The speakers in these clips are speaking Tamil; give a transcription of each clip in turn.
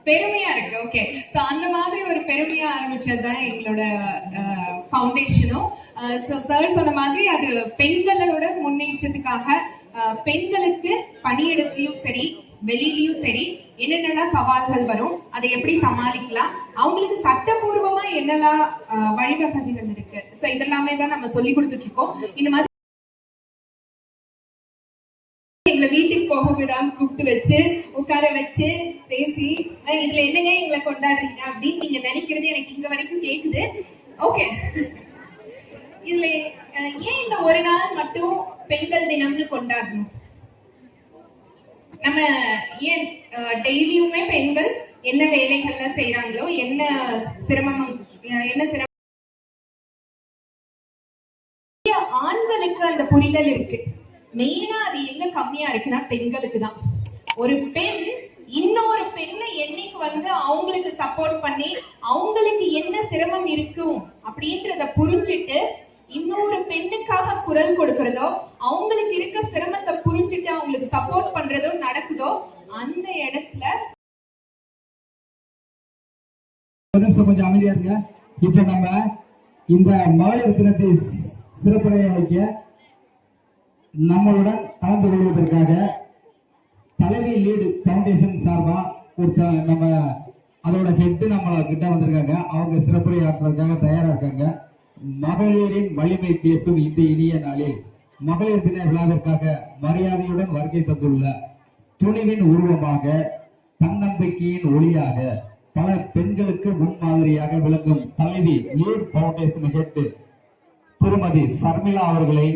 பெருமையா இருக்கு. ஓகே, சோ அந்த மாதிரி ஒரு பெருமையா ஆரம்பிச்சதுதான் எங்களோட ஃபவுண்டேஷனும். சோ சார் சொன்ன மாதிரி அது பெண்களோட முன்னேற்றத்துக்காக, பெண்களுக்கு பணியிடத்திலயும் சரி வெளியிலயும் சரி என்னென்னலாம் சவால்கள் வரும், அதை எப்படி சமாளிக்கலாம், அவங்களுக்கு சட்டபூர்வமா என்னெல்லாம் வழிவகைகள் இருக்கு, சோ இதெல்லாமே தான் நம்ம சொல்லி கொடுத்துட்டு இருக்கோம். இந்த மாதிரி எங்களை வீட்டுக்கு போக விடாம கூப்பிட்டு வச்சு உட்கார வச்சு பேசி, இதுல என்னங்க எங்களை கொண்டாடுறீங்க அப்படின்னு நீங்க நினைக்கிறது எனக்கு இங்க வரைக்கும் கேக்குது. ஓகே, இதுல ஏன் இந்த ஒரு நாள் மட்டும் பெண்கள் தினம்னு கொண்டாடணும்? நம்ம ஏன் டெய்லியுமே பெண்கள் என்ன வேலைகள்ல செய்யறாங்களோ, என்ன சிரமம் ஆண்களுக்கு அந்த புரிதல் இருக்கு. மெயினா அது எங்க கம்மியா இருக்குன்னா பெண்களுக்கு தான். ஒரு பெண் இன்னொரு பெண்ணை என்னைக்கு அவங்களுக்கு சப்போர்ட் பண்ணி அவங்களுக்கு என்ன சிரமம் இருக்கும் அப்படின்றத புரிஞ்சுட்டு இன்னொரு பெண்ணுக்காக குரல் கொடுக்கறதோ, அவங்களுக்கு இருக்க சிரமத்தை புரிஞ்சுட்டு அவங்களுக்கு சப்போர்ட் பண்றதோ நடக்குதோ, அந்த இடத்துல கொஞ்சம் அமைதியா இருங்க. இப்ப நம்ம இந்த மகளிர் தினத்தை சிறப்புரைய வைக்க நம்மளுடன் கலந்து கொள்வதற்காக தலைவி லீடு ஃபவுண்டேஷன் சார்பா நம்ம அதோட ஹெட் நம்ம கிட்ட வந்திருக்காங்க. அவங்க சிறப்புரை ஆற்றுறதுக்காக தயாரா இருக்காங்க. மகளிரின் வலிமை பேசும் இந்த இனிய நாளில் மகளிர் தின விழாவிற்காக மரியாதையுடன் வருகை தந்துள்ள துணிவின் உருவமாக, தன்னம்பிக்கையின் ஒளியாக, பல பெண்களுக்கு முன்மாதிரியாக விளங்கும் தலைவி லீட் ஃபவுண்டேஷன் ஹெட் திருமதி சர்மிளா அவர்களை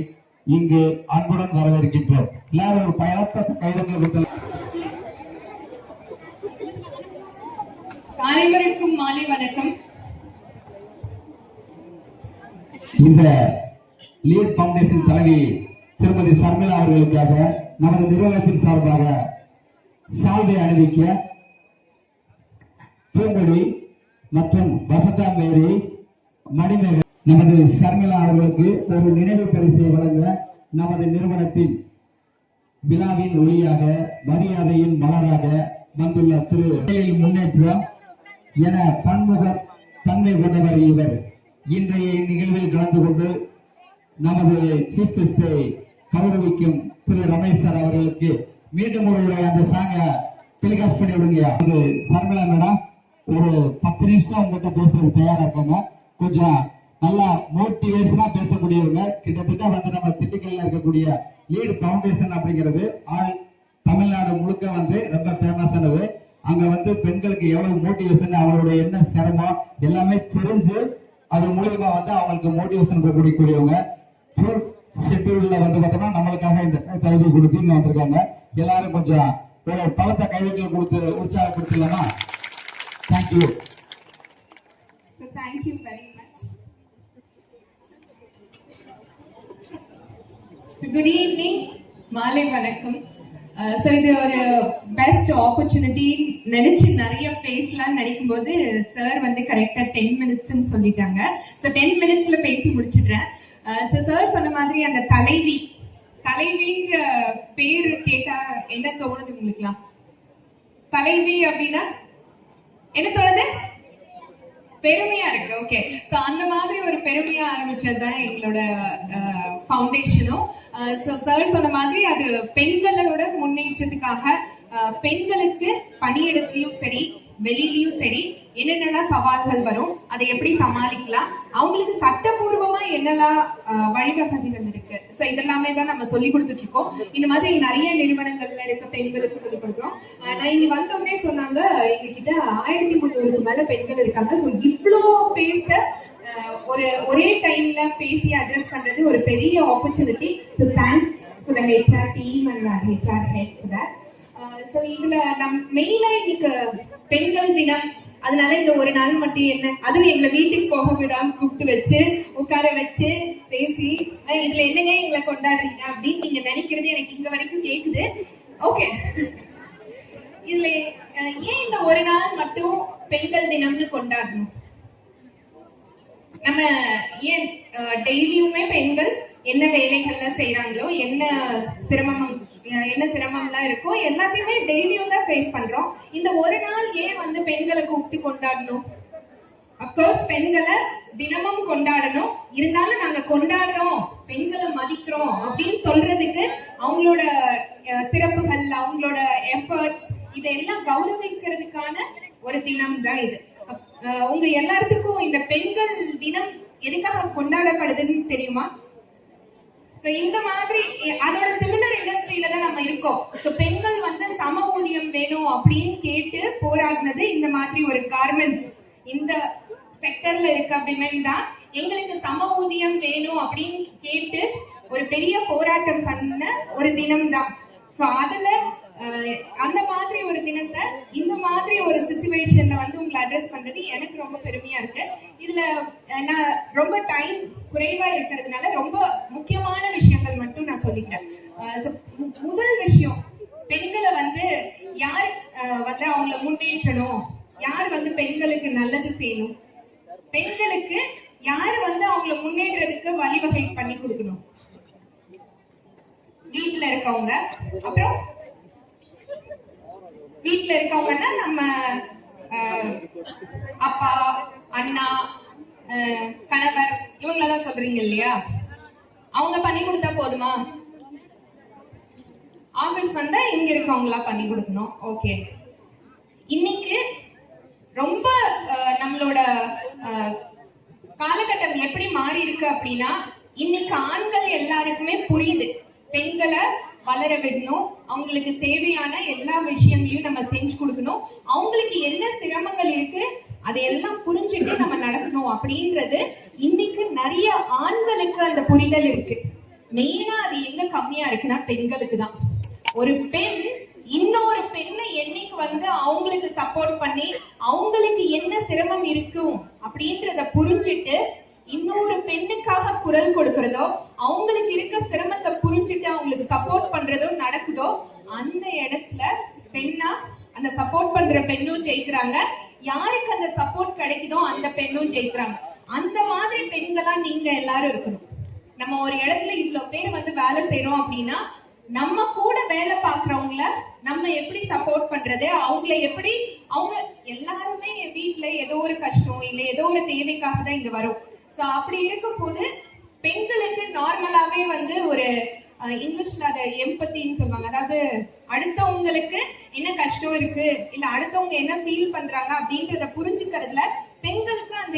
இங்கு அன்புடன் வரவேற்கின்றோம். எல்லாரும் ஒரு பயணத்தை கைதங்கள். அனைவருக்கும் மாலை வணக்கம். இந்த லீட் ஃபவுண்டேஷன் தலைவி திருமதி சர்மிளா அவர்களுக்காக நமது நிர்வாகத்தின் சார்பாக சால்வை அணிவிக்க பூங்கொடி மற்றும் வசந்தா மேரி மணிமேகலை நமது சர்மிளா அவர்களுக்கு ஒரு நினைவு பரிசை வழங்க நமது நிறுவனத்தின் விழாவின் ஒளியாக, மரியாதையின் மலராக வந்துள்ள திரு முன்னேற்றம் என பன்முக தன்மை கொண்டவர் இவர். இன்றைய நிகழ்வில் கலந்து கொண்டு நமது சீஃப் கெஸ்டை கௌரவிக்கும் திரு ரமேஷ் சார் அவர்களுக்கு மீண்டும் ஒரு அந்த சாங்க டெலிகாஸ்ட் பண்ணி விடுங்க. அது சர்மிளா மேடம் ஒரு 10 நிமிஷம் உங்ககிட்ட பேசுறது தயாரா இருக்காங்க. கொஞ்சம் நல்லா மோட்டிவேஷனா பேசக்கூடியவங்க. கிட்டத்தட்ட நம்ம திண்டுக்கல்ல இருக்கக்கூடிய லீட் ஃபவுண்டேஷன் அப்படிங்கிறது தமிழ்நாடு முழுக்க ரொம்ப ஃபேமஸானது. அங்க பெண்களுக்கு எவ்வளவு மோட்டிவேஷன், அவங்களுடைய என்ன சிரமம் எல்லாமே தெரிஞ்சு அது மூலியமா அவங்களுக்கு மோட்டிவேஷன் கொடுக்கக்கூடியவங்க. ஷெட்யூல்ல பார்த்தோம்னா நம்மளுக்காக இந்த தகுதி கொடுத்து இங்க வந்திருக்காங்க. எல்லாரும் கொஞ்சம் ஒரு பலத்த கைதுகள் கொடுத்து உற்சாகப்படுத்தலாமா? Thank you. Thank you very much. Good evening, மாலை வணக்கம். ஸோ இது ஒரு பெஸ்ட் ஆப்பர்ச்சுனிட்டி நினைச்சு நிறைய பேசலாம்னு நினைக்கும் போது சார் கரெக்டா 10 மினிட்ஸ்ன்னு சொல்லிட்டாங்க. ஸோ 10 மினிட்ஸ்ல பேசி முடிச்சிடுறேன். ஸோ சார் சொன்ன மாதிரி அந்த தலைவின்ற பேர் கேட்டா என்ன தோணுது உங்களுக்குலாம்? தலைவி அப்படின்னா என்ன தோணுது? பெருமையா இருக்கு. ஓகே, சோ அந்த மாதிரி ஒரு பெருமையா ஆரம்பிச்சதுதான் எங்களோட ஃபவுண்டேஷனும். சோ சார் சொன்ன மாதிரி அது பெண்களோட முன்னேற்றத்துக்காக, பெண்களுக்கு பணியிடத்திலயும் சரி வெளியிலயும் சரி என்னென்னலாம் சவால்கள் வரும், அதை எப்படி சமாளிக்கலாம், அவங்களுக்கு சட்டபூர்வமா என்னெல்லாம் வழிவகைகள் இருக்கு, சோ இதெல்லாமே தான் நம்ம சொல்லி கொடுத்துட்டு இருக்கோம். இந்த மாதிரி நிறைய நிறுவனங்கள்ல இருக்க பெண்களுக்கு சொல்லி கொடுக்குறோம். நான் இங்க வந்தோடனே சொன்னாங்க எங்க கிட்ட 1300 மேல பெண்கள் இருக்காங்க. ஸோ இவ்வளோ பேர்கிட்ட ஒரே டைம்ல பேசி அட்ரஸ் பண்றது ஒரு பெரிய opportunity. So thanks to the HR team and HR head for that. So இதுல மெயினா இன்னைக்கு பெண்கள் தினம், அதனால இந்த ஒரு நாள் மட்டும் என்ன, அதுவும் எங்களை வீட்டுக்கு போக விடாம கூப்பிட்டு வச்சு உட்கார வச்சு பேசி, இதுல என்னங்க எங்களை கொண்டாடுறீங்க அப்படின்னு நீங்க நினைக்கிறது எனக்கு இங்க வரைக்கும் கேக்குது. ஓகே, இதுல ஏன் இந்த ஒரு நாள் மட்டும் பெண்கள் தினம்னு கொண்டாடணும்? நம்ம ஏன் டெய்லியுமே பெண்கள் என்ன வேலைகள்ல செய்யறாங்களோ, என்ன சிரமம் என்ன சிரமம்லாம் இருக்கும் எல்லாத்தையுமே டெய்லியும் தான் ஃபேஸ் பண்றோம். இந்த ஒரு நாள் ஏன் வந்து பெண்களை கூப்பிட்டு கொண்டாடணும்? அப்கோர்ஸ் பெண்களை தினமும் கொண்டாடணும். இருந்தாலும் நாங்க கொண்டாடுறோம், பெண்களை மதிக்கிறோம் அப்படின்னு சொல்றதுக்கு அவங்களோட சிறப்புகள், அவங்களோட எஃபர்ட்ஸ் இதெல்லாம் கௌரவிக்கிறதுக்கான ஒரு தினம் தான் இது. உங்க எல்லாத்துக்கும் இந்த பெண்கள் தினம் எதுக்காக கொண்டாடப்படுதுன்னு தெரியுமா? சோ இந்த மாதிரி அதோட சிமிலர் இண்டஸ்ட்ரியில தான் நம்ம இருக்கோம். சோ பெண்கள் வந்து சம ஊதியம் வேணும் அப்படின்னு கேட்டு போராடினது இந்த மாதிரி ஒரு கார்மெண்ட்ஸ் இந்த செக்டர்ல இருக்க விமன் தான் எங்களுக்கு சம ஊதியம் வேணும் அப்படின்னு கேட்டு ஒரு பெரிய போராட்டம் பண்ண ஒரு தினம் தான். சோ அதுல அந்த மாதிரி ஒரு தினத்தை இந்த மாதிரி ஒரு சிச்சுவேஷன்ல வந்து உங்களை அட்ரஸ் பண்றது எனக்கு ரொம்ப பெருமையா இருக்கு. இதுல நான் ரொம்ப டைம் குறைவா இருக்கிறதுனால ரொம்ப முக்கியமான விஷயங்கள் மட்டும் நான் சொல்லிக்கிறேன். முதல் விஷயம், பெண்களை வந்து யார் வந்து அவங்கள முன்னேற்றணும், யார் வந்து பெண்களுக்கு நல்லது செய்யணும், பெண்களுக்கு யார் வந்து அவங்கள முன்னேற்றதுக்கு வழிவகை பண்ணி கொடுக்கணும்? வீட்டுல இருக்கவங்க. அப்புறம் வீட்டுல இருக்கவங்கன்னா நம்ம அப்பா, அண்ணா, கணவர் இவங்களதான் சொல்றீங்க இல்லையா? அவங்க பண்ணி கொடுத்தா போதுமா? ஆபீஸ் வந்தா இங்க இருக்கவங்களா பண்ணி கொடுக்கணும். ஓகே, இன்னைக்கு ரொம்ப நம்மளோட காலகட்டம் எப்படி மாறி இருக்கு அப்படின்னா, இன்னைக்கு ஆண்கள் எல்லாருக்குமே புரியுது பெண்களை வளர விடணும், அவங்களுக்கு தேவையான எல்லா விஷயங்களையும் நம்ம செஞ்சு கொடுக்கணும், அவங்களுக்கு என்ன சிரமங்கள் இருக்கு அதையெல்லாம் புரிஞ்சுட்டு நம்ம நடக்கணும் அப்படின்றது இன்னைக்கு நிறைய ஆண்களுக்கு அந்த புரிதல் இருக்கு. மெயினா அது எங்க கம்மியா இருக்குன்னா பெண்களுக்கு தான். ஒரு பெண் இன்னொரு பெண்ணை என்னைக்கு வந்து அவங்களுக்கு சப்போர்ட் பண்ணி அவங்களுக்கு என்ன சிரமம் இருக்கும் அப்படின்றத புரிஞ்சுட்டு இன்னொரு பெண்ணுக்காக குரல் கொடுக்கறதோ, அவங்களுக்கு இருக்க சிரமத்தை புரிஞ்சுட்டு அவங்களுக்கு சப்போர்ட் பண்றதோ நடக்குதோ, அந்த இடத்துல பெண்ணா அந்த சப்போர்ட் பண்ற பெண்ணும் ஜெயிக்கிறாங்க, யாருக்கு அந்த சப்போர்ட் கிடைக்குதோ அந்த பெண்ணும் ஜெயிக்கிறாங்க. அந்த மாதிரி பெண்களா நீங்க எல்லாரும் இருக்கணும். நம்ம ஒரு இடத்துல இவ்வளவு பேர் வந்து வேலை செய்யறோம் அப்படின்னா, நம்ம கூட வேலை பாக்குறவங்கள நம்ம எப்படி சப்போர்ட் பண்றது, அவங்கள எப்படி, அவங்க எல்லாருமே வீட்டுல ஏதோ ஒரு கஷ்டம் இல்ல ஏதோ ஒரு தேவைக்காக தான் இங்க வரும். சோ அப்படி இருக்கும் போது பெண்களுக்கு நார்மலாவே வந்து ஒரு இங்கிலீஷ்ல அதை எம்பத்தின்னு சொல்லுவாங்க, அதாவது அடுத்தவங்களுக்கு என்ன கஷ்டம் இருக்கு இல்ல அடுத்தவங்க என்ன ஃபீல் பண்றாங்க அப்படின்றத புரிஞ்சுக்கிறதுல பெண்களுக்கு அந்த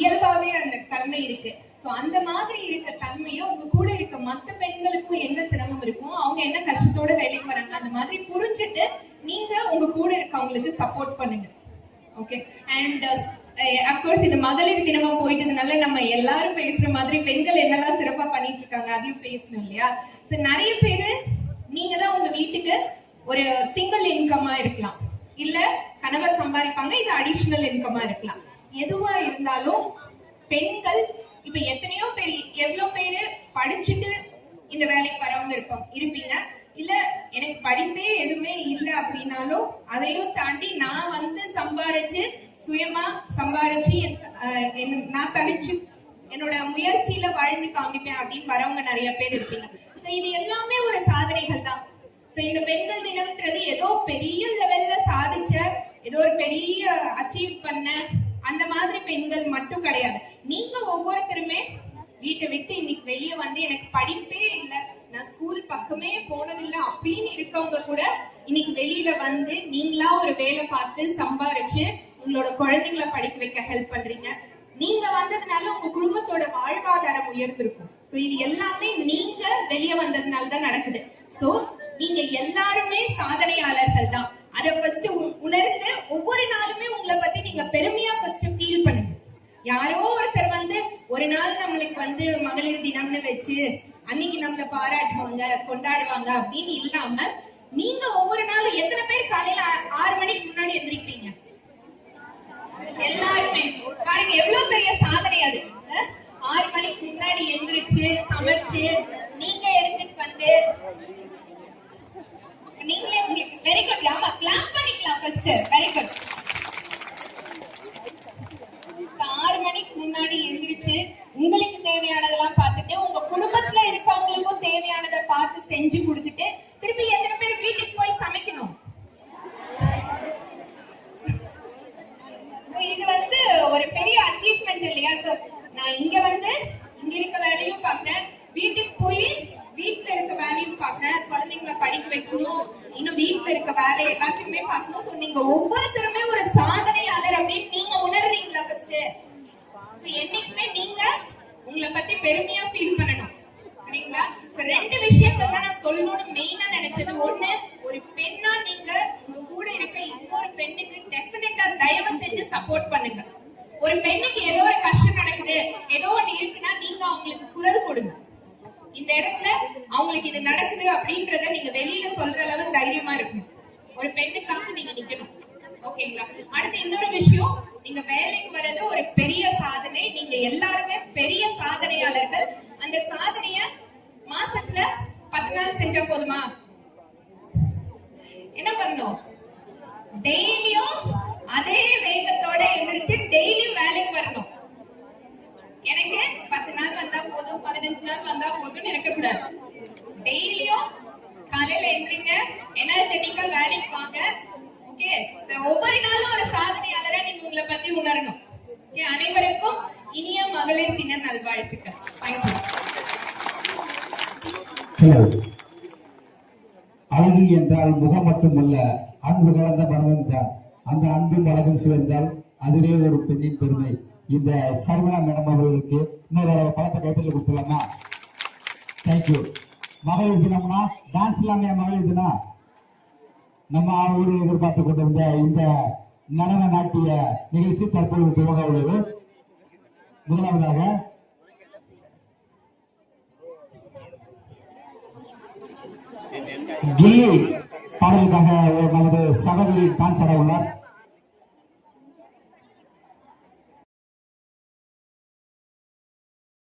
இயல்பாவே அந்த தன்மை இருக்கு. சோ அந்த மாதிரி இருக்க தன்மையை உங்க கூட இருக்க மத்த பெண்களுக்கும் என்ன சிரமம் இருக்கும், அவங்க என்ன கஷ்டத்தோட வேலைக்கு வராங்க, அந்த மாதிரி புரிஞ்சுட்டு நீங்க உங்க கூட இருக்கவங்களுக்கு சப்போர்ட் பண்ணுங்க. ஓகே, அண்ட் அப்கோர்ஸ் இது மகளிர் தினமா போயிட்டதுனால நம்ம எல்லாரும் பேசுற மாதிரி பெண்கள் என்னெல்லாம் சிறப்பா பண்ணிட்டு இருக்காங்க அதையும் பேசணும் இல்லையா? சோ நிறைய பேரு நீங்க தான் உங்க வீட்டுக்கு ஒரு சிங்கிள் இன்கமா இருக்கலாம், இல்ல கணவர் சம்பாதிப்பாங்க, இது அடிஷனல் இன்கமா இருக்கலாம். எதுவா இருந்தாலும் பெண்கள் இப்ப எத்தனையோ பேர், எவ்வளவு பேரு படிச்சுட்டு இந்த வேலைக்கு வரவங்க இருப்பீங்க, இல்ல எனக்கு படிப்பே எதுவுமே இல்லை அப்படின்னாலும் அதையும் தாண்டி நான் வந்து சம்பாரிச்சு சுயமா சம்பாரிச்சு நான் தனிச்சு என்னோட முயற்சியில வாழ்ந்து காமிப்பேன் அப்படின்னு வரவங்க நிறைய பேர் இருப்பீங்க. இது எல்லாமே ஒரு சாதனைகள் தான். இந்த பெண்கள் தினம்ன்றது ஏதோ பெரிய லெவல்ல சாதிச்ச, ஏதோ ஒரு பெரிய அச்சீவ் பண்ண அந்த மாதிரி பெண்கள் மட்டும் கிடையாது. நீங்க ஒவ்வொருத்தருமே வீட்டை விட்டு இன்னைக்கு வெளியே வந்து எனக்கு படிப்பே இல்லை, நான் ஸ்கூல் பக்கமே போனதில்லை அப்படின்னு இருக்கவங்க கூட இன்னைக்கு வெளியில வந்து நீங்களா ஒரு வேலை பார்த்து சம்பாரிச்சு உங்களோட குழந்தைங்களை படிக்க வைக்க ஹெல்ப் பண்றீங்க. நீங்க வந்ததுனால உங்க குடும்பத்தோட வாழ்வாதாரம் உயர்ந்திருக்கும். சோ இது எல்லாமே நீங்க வெளியே வந்ததுனாலதான் நடக்குது. சோ நீங்க எல்லாருமே சாதனையாளர்கள் தான். அதை ஃபர்ஸ்ட் உணர்ந்து ஒவ்வொரு நாளுமே உங்களை பத்தி நீங்க பெருமையா ஃபர்ஸ்ட் ஃபீல் பண்ணுங்க. யாரோ ஒருத்தர் வந்து ஒரு நாள் நம்மளுக்கு வந்து மகளிர் தினம்னு வச்சு அன்னைக்கு நம்மள பாராட்டுவாங்க கொண்டாடுவாங்க அப்படின்னு இல்லாம, நீங்க ஒவ்வொரு நாளும் எத்தனை பேர் காலையில 6 மணிக்கு முன்னாடி எந்திரிக்கிறீங்க? எல்லாருமே பாருங்க எவ்வளவு பெரிய சாதனை அது. 6 மணிக்கு முன்னாடி எந்திரிச்சு சமைச்சு நீங்க எடுத்துட்டு வந்து நீங்களே உங்களுக்கு வெரி குட். ஆமா, கிளாப் பண்ணிக்கலாம் ஃபர்ஸ்ட். Very good. 6 மணிக்கு முன்னாடி எந்திரிச்சு உங்களுக்கு தேவையானதெல்லாம் பார்த்துட்டு உங்க குடும்பத்துல இருக்கவங்களுக்கும் தேவையானதை பார்த்து செஞ்சு கொடுத்துட்டு ஒரு பெரிய அச்சீவ்மெண்ட் இல்லையா? சோ நான் இங்க வந்து இங்க இருக்க வேலையும் பாக்குறேன், வீட்டுக்கு போய் வீட்டுல இருக்க வேலையும் பாக்குறேன், குழந்தைங்களை படிக்க வைக்கணும், இன்னும் வீட்டுல இருக்க வேலை எல்லாத்தையுமே பார்க்கணும். சோ நீங்க ஒவ்வொருத்தருமே ஒரு சாதனையாளர் அப்படின்னு நீங்க உணர்றீங்களா? ஃபர்ஸ்ட் என்னைக்குமே நீங்க உங்களை பத்தி பெருமையா ஃபீல் பண்ணணும், சரிங்களா? ரெண்டு விஷயங்கள் தான் நான் சொல்லணும்னு மெயினா நினைச்சது. ஒண்ணு, ஒரு பெண்ணா நீங்க உங்க கூட இருக்க இன்னொரு பெண்ணுக்கு டெஃபினட்டா தயவு செஞ்சு சப்போர்ட் பண்ணுங்க. ஒரு பெண்ணுக்கு ஏதோ ஒரு கஷ்டம் நடக்குது, ஏதோ ஒண்ணு இருக்குன்னா நீங்க அவங்களுக்கு குரல் கொடுங்க. இந்த இடத்துல அவங்களுக்கு இது நடக்குது அப்படின்றத நீங்க வெளியில சொல்ற அளவு தைரியமா இருக்கணும். ஒரு பெண்ணுக்காக நீங்க நிக்கணும், ஓகேங்களா? அடுத்து இன்னொரு விஷயம், நீங்க வேலைக்கு வர்றது ஒரு பெரிய சாதனை. நீங்க எல்லாருமே பெரிய சாதனையாளர்கள். அந்த சாதனைய மாசத்துல 10 நாள் செஞ்சா போதுமா? என்ன பண்ணணும்? டெய்லியும் அதே வேகத்தோட எந்திரிச்சு டெய்லியும் வேலைக்கு வரணும். எனக்கு 10 நாள் வந்தா போதும், 15 நாள் வந்தா போதும்னு இருக்க கூடாது. டெய்லியும் காலையில எந்திரிங்க, எனர்ஜெட்டிக்கா வேலைக்கு வாங்க. ஓகே, ஒவ்வொரு நாளும் ஒரு சாதனையாளரா நீங்க உங்களை பத்தி உணரணும். அனைவருக்கும் இனிய மகளிர் தின நல்வாழ்த்துக்கள். அழகு என்றால் முகம் மட்டுமல்ல, அன்பு கலந்த மனமும் தான். அந்த அன்பும் அழகும் சேர்ந்தால் அதுவே ஒரு பெண்ணின் பெருமை. இந்த சர்வனா மேடம் அவர்களுக்கு இன்னொரு பழத்தை கைப்பற்றி கொடுத்துடலாமா? தேங்க்யூ. மகளிர் தினம்னா டான்ஸ் இல்லாம மகளிர் தினம் நம்ம ஊரு எதிர்பார்த்து கொண்டு வந்த இந்த நடன நாட்டிய நிகழ்ச்சி தற்போது துவங்க உள்ளது. முதலாவதாக கில்லி பாடலுக்காக நமது சகோதரி டான்ஸ் ஆட உள்ளார்.